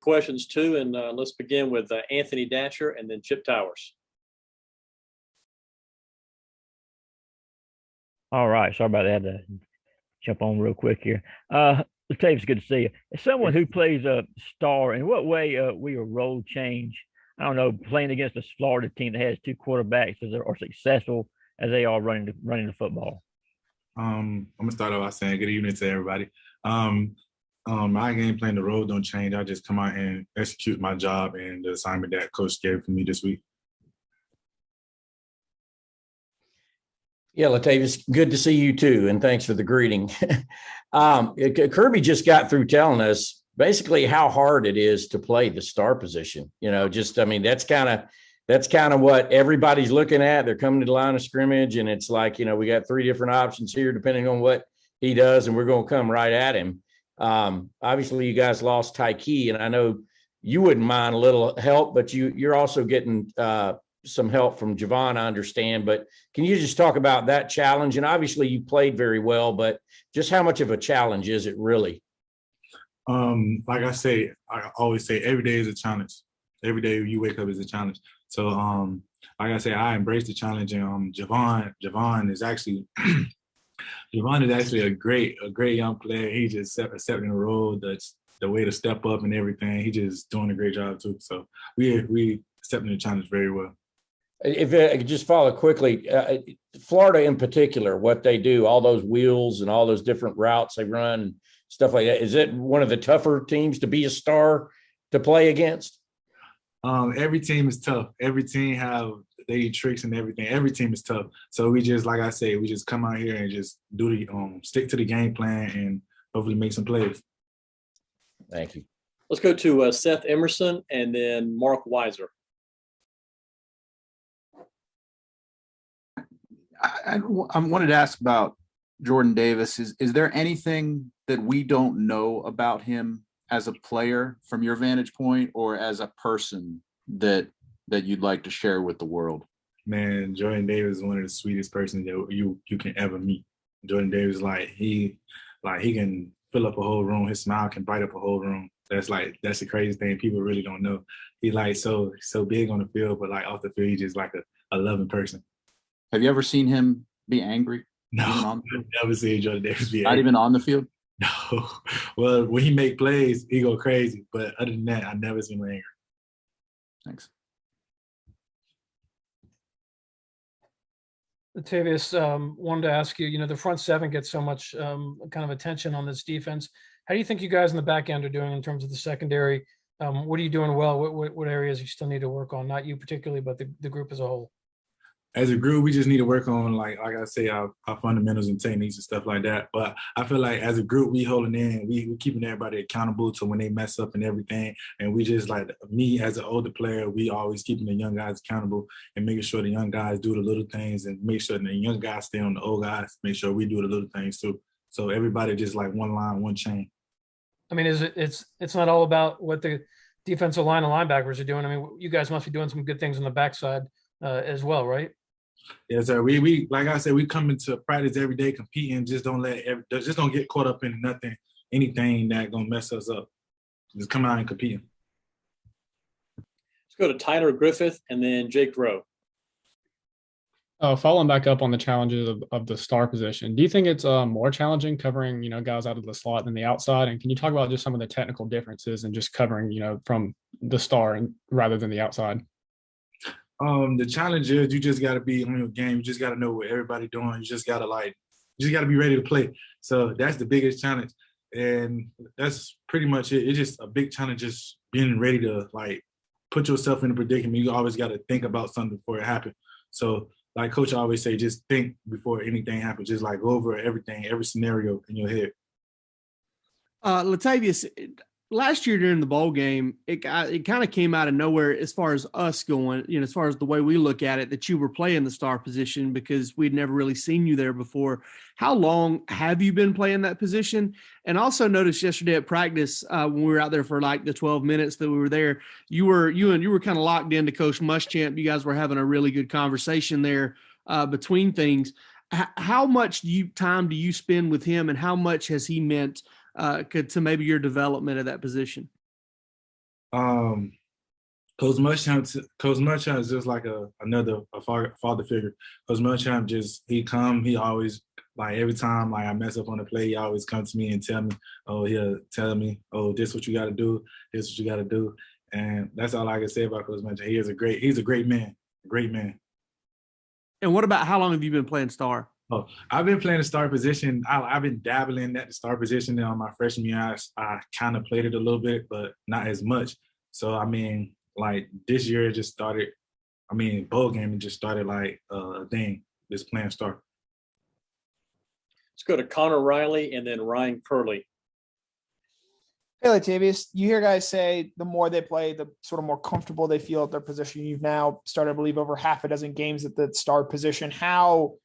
questions too, and let's begin with Anthony Datcher and then Chip Towers. All right. Sorry about that. I had to jump on real quick here. Latavious, good to see you. As someone who plays a star, in what way will your role change? I don't know, playing against a Florida team that has two quarterbacks as are successful as they are running the football. I'm gonna start off by saying good evening to everybody. My game plan, the role don't change. I just come out and execute my job and the assignment that coach gave for me this week. Yeah, Latavious, good to see you too, and thanks for the greeting. Kirby just got through telling us basically how hard it is to play the star position. That's kind of what everybody's looking at. They're coming to the line of scrimmage, and it's like, we got three different options here depending on what he does, and we're going to come right at him. Obviously, you guys lost Tyke, and I know you wouldn't mind a little help, but you're also getting some help from Javon, I understand. But can you just talk about that challenge? And obviously, you played very well, but just how much of a challenge is it really? Like I always say, every day is a challenge. Every day you wake up is a challenge. So, like I say, I embrace the challenge. And Javon is actually Javon is actually a great young player. He just accepting the role, the way to step up and everything. He just doing a great job too. So we accepting the challenge very well. If I could just follow quickly, Florida in particular, what they do, all those wheels and all those different routes they run, stuff like that. Is it one of the tougher teams to be a star to play against? Every team is tough. Every team have their tricks and everything. Every team is tough. So we just, like I say, we just come out here and just stick to the game plan and hopefully make some plays. Thank you. Let's go to Seth Emerson and then Mark Weiser. I wanted to ask about Jordan Davis. Is there anything that we don't know about him as a player from your vantage point or as a person that you'd like to share with the world? Man, Jordan Davis is one of the sweetest persons that you can ever meet. Jordan Davis, he can fill up a whole room. His smile can bright up a whole room. That's the craziest thing. People really don't know. He so big on the field, but off the field, he's just like a loving person. Have you ever seen him be angry? No, I've never seen Jordan Davis be angry. Not even on the field? No. Well, when he make plays, he go crazy. But other than that, I've never seen him angry. Thanks. Latavious, wanted to ask you, the front seven gets so much kind of attention on this defense. How do you think you guys in the back end are doing in terms of the secondary? What are you doing well? What areas you still need to work on? Not you particularly, but the group as a whole. As a group, we just need to work on, like I say, our fundamentals and techniques and stuff like that. But I feel like as a group, we holding in, we keeping everybody accountable to when they mess up and everything. And we just, me as an older player, we always keeping the young guys accountable and making sure the young guys do the little things and make sure the young guys stay on the old guys, make sure we do the little things too. So everybody just one line, one chain. I mean, it's not all about what the defensive line and linebackers are doing. I mean, you guys must be doing some good things on the backside as well, right? Yes, sir. We like I said, we come into practice every day competing. Just don't get caught up in anything that gonna mess us up. Just come out and compete. Let's go to Tyler Griffith and then Jake Rowe. Following back up on the challenges of the star position, do you think it's more challenging covering, guys out of the slot than the outside? And can you talk about just some of the technical differences and just covering, from the star rather than the outside? The challenge is you just got to be on your game. You just got to know what everybody's doing. You just got to be ready to play. So that's the biggest challenge. And that's pretty much it. It's just a big challenge, just being ready to put yourself in a predicament. You always got to think about something before it happens. So like Coach always say, just think before anything happens. Just go over everything, every scenario in your head. Latavious, last year during the bowl game, it kind of came out of nowhere as far as us going, as far as the way we look at it, that you were playing the star position because we'd never really seen you there before. How long have you been playing that position? And also noticed yesterday at practice when we were out there for the 12 minutes that we were there, you were kind of locked into Coach Muschamp. You guys were having a really good conversation there between things. How much time do you spend with him, and how much has he meant to maybe your development of that position? Coach Muschamp is just like another father figure. Coach Muschamp he always, like, every time like I mess up on the play, he always come to me and he'll tell me, oh, this what you got to do, this what you got to do, and that's all I can say about Coach Muschamp. He's a great man, great man. And what about how long have you been playing star? Oh, I've been playing the star position. I've been dabbling at the star position on my freshman year. I kind of played it a little bit, but not as much. So, I mean, like this year it just started. I mean, bowl game, it just started like a thing, just playing star. Let's go to Connor Riley and then Ryan Curley. Hey, Latavious, you hear guys say the more they play, the sort of more comfortable they feel at their position. You've now started, I believe, over half a dozen games at the star position. How,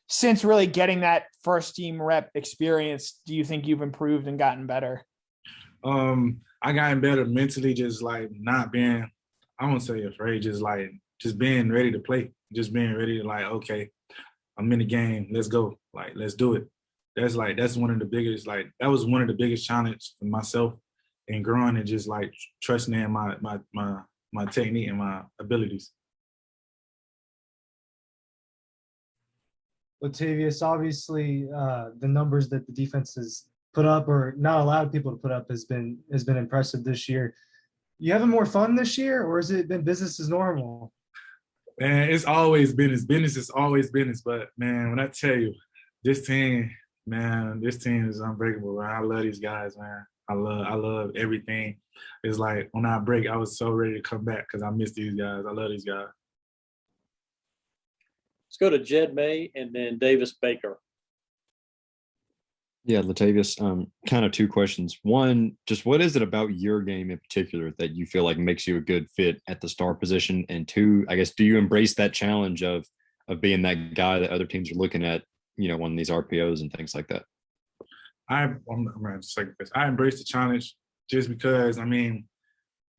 since really getting that first team rep experience, do you think you've improved and gotten better? I gotten better mentally, just like not being, I won't say afraid, just being ready to play, just being ready to like, okay, I'm in the game, let's go, like, let's do it. That's one of the biggest, like, that was one of the biggest challenges for myself and growing and just like trusting in my technique and my abilities. Latavious, obviously, the numbers that the defense has put up, or not allowed people to put up, has been impressive this year. You having more fun this year, or has it been business as normal? Man, it's always business. Business is always business. But man, when I tell you, this team is unbreakable. Man. I love these guys, man. I love everything. It's like when I break, I was so ready to come back because I miss these guys. I love these guys. Let's go to Jed May and then Davis Baker. Yeah, Latavious, kind of two questions. One, just what is it about your game in particular that you feel like makes you a good fit at the star position? And two, I guess, do you embrace that challenge of being that guy that other teams are looking at, on these RPOs and things like that? I'm going to second this. I embrace the challenge just because, I mean,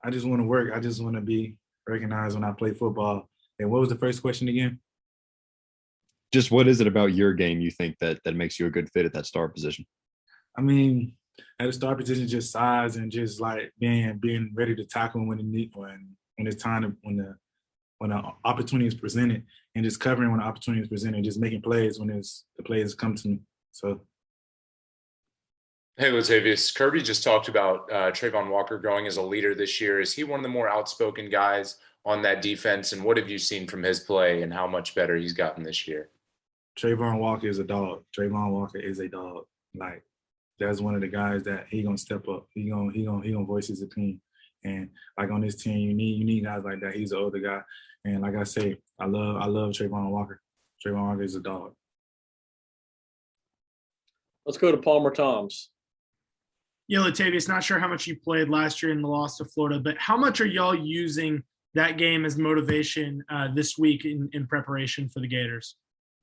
I just want to work. I just want to be recognized when I play football. And what was the first question again? Just what is it about your game you think that makes you a good fit at that star position? I mean, at the star position, just size and just like being ready to tackle when it's time to, when the opportunity is presented, and just covering when the opportunity is presented, just making plays when the plays come to me. So. Hey, Latavious, Kirby just talked about Trayvon Walker going as a leader this year. Is he one of the more outspoken guys on that defense? And what have you seen from his play and how much better he's gotten this year? Trayvon Walker is a dog. Trayvon Walker is a dog. Like, that's one of the guys that he gonna step up. He gonna voice his opinion. And like on this team, you need guys like that. He's an older guy. And like I say, I love Trayvon Walker. Trayvon Walker is a dog. Let's go to Palmer Toms. Yeah, Latavious, not sure how much you played last year in the loss to Florida, but how much are y'all using that game as motivation this week in preparation for the Gators?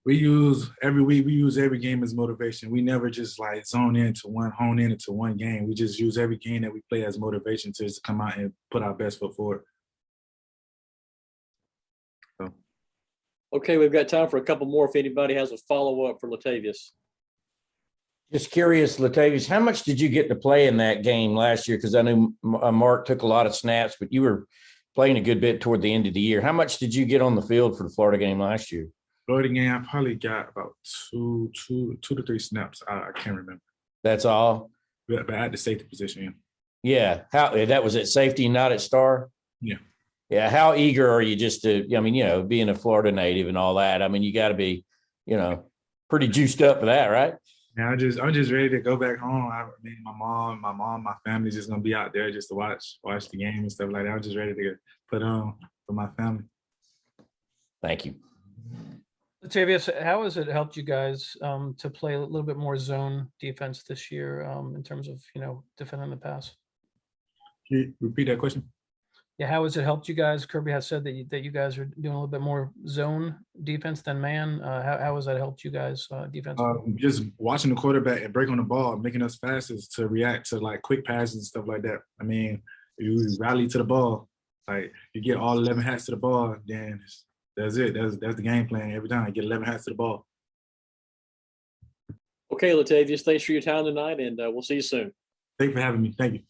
We use every game as motivation. We never just like hone in into one game. We just use every game that we play as motivation to just come out and put our best foot forward. So. Okay, we've got time for a couple more if anybody has a follow-up for Latavious. Just curious, Latavious, how much did you get to play in that game last year? Because I knew Mark took a lot of snaps, but you were playing a good bit toward the end of the year. How much did you get on the field for the Florida game last year? Florida game, I probably got about two to three snaps. I can't remember. That's all? But at the safety position, yeah. How that was at safety, not at star? Yeah. Yeah. How eager are you just to, being a Florida native and all that? I mean, you got to be, pretty juiced up for that, right? Yeah, I'm just ready to go back home. My mom, my family's just gonna be out there just to watch the game and stuff like that. I'm just ready to put on for my family. Thank you. Latavious, how has it helped you guys to play a little bit more zone defense this year in terms of, defending the pass? Can you repeat that question? Yeah, how has it helped you guys? Kirby has said that you guys are doing a little bit more zone defense than man. How has that helped you guys defensively? Just watching the quarterback and break on the ball, making us faster to react to like quick passes and stuff like that. I mean, you rally to the ball, like you get all 11 hats to the ball, then that's it. That's the game plan every time. Get 11 hats to the ball. Okay, Latavious, thanks for your time tonight, and we'll see you soon. Thanks for having me. Thank you.